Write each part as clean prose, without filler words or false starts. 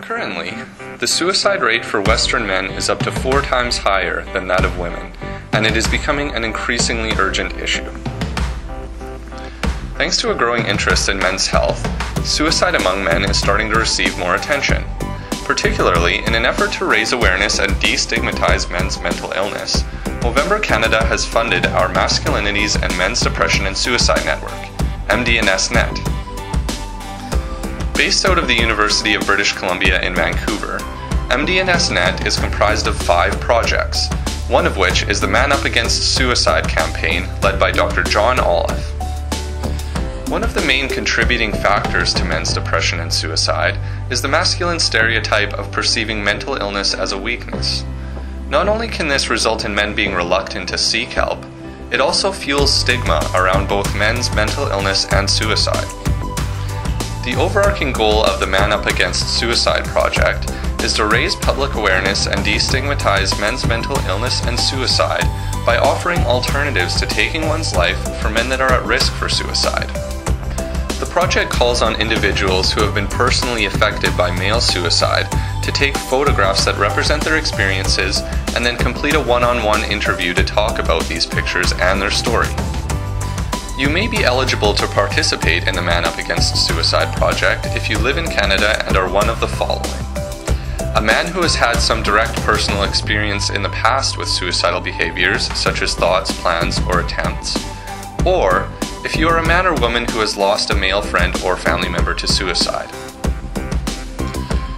Currently, the suicide rate for Western men is up to 4 times higher than that of women, and it is becoming an increasingly urgent issue. Thanks to a growing interest in men's health, suicide among men is starting to receive more attention, particularly in an effort to raise awareness and destigmatize men's mental illness. Movember Canada has funded our Masculinities and Men's Depression and Suicide Network, MD&S-Net. Based out of the University of British Columbia in Vancouver, MD&S-Net is comprised of 5 projects, one of which is the Man Up Against Suicide campaign led by Dr. John Olive. One of the main contributing factors to men's depression and suicide is the masculine stereotype of perceiving mental illness as a weakness. Not only can this result in men being reluctant to seek help, it also fuels stigma around both men's mental illness and suicide. The overarching goal of the Man Up Against Suicide project is to raise public awareness and destigmatize men's mental illness and suicide by offering alternatives to taking one's life for men that are at risk for suicide. The project calls on individuals who have been personally affected by male suicide to take photographs that represent their experiences and then complete a one-on-one interview to talk about these pictures and their story. You may be eligible to participate in the Man Up Against Suicide project if you live in Canada and are one of the following: a man who has had some direct personal experience in the past with suicidal behaviors, such as thoughts, plans, or attempts, or if you are a man or woman who has lost a male friend or family member to suicide.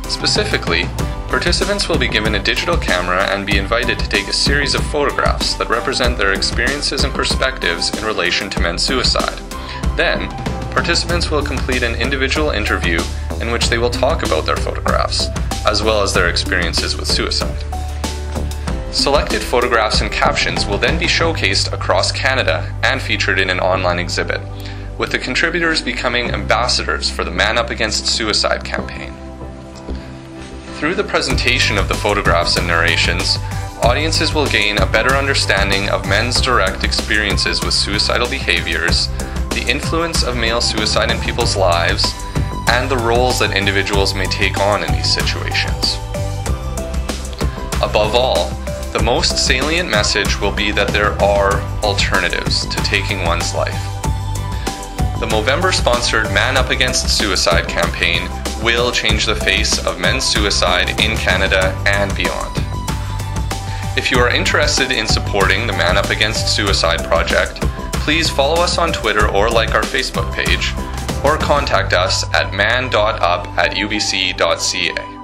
Specifically, participants will be given a digital camera and be invited to take a series of photographs that represent their experiences and perspectives in relation to men's suicide. Then, participants will complete an individual interview in which they will talk about their photographs, as well as their experiences with suicide. Selected photographs and captions will then be showcased across Canada and featured in an online exhibit, with the contributors becoming ambassadors for the Man Up Against Suicide campaign. Through the presentation of the photographs and narrations, audiences will gain a better understanding of men's direct experiences with suicidal behaviors, the influence of male suicide in people's lives, and the roles that individuals may take on in these situations. Above all, the most salient message will be that there are alternatives to taking one's life. The Movember-sponsored Man Up Against Suicide campaign will change the face of men's suicide in Canada and beyond. If you are interested in supporting the Man Up Against Suicide project, please follow us on Twitter or like our Facebook page, or contact us at man.up@ubc.ca.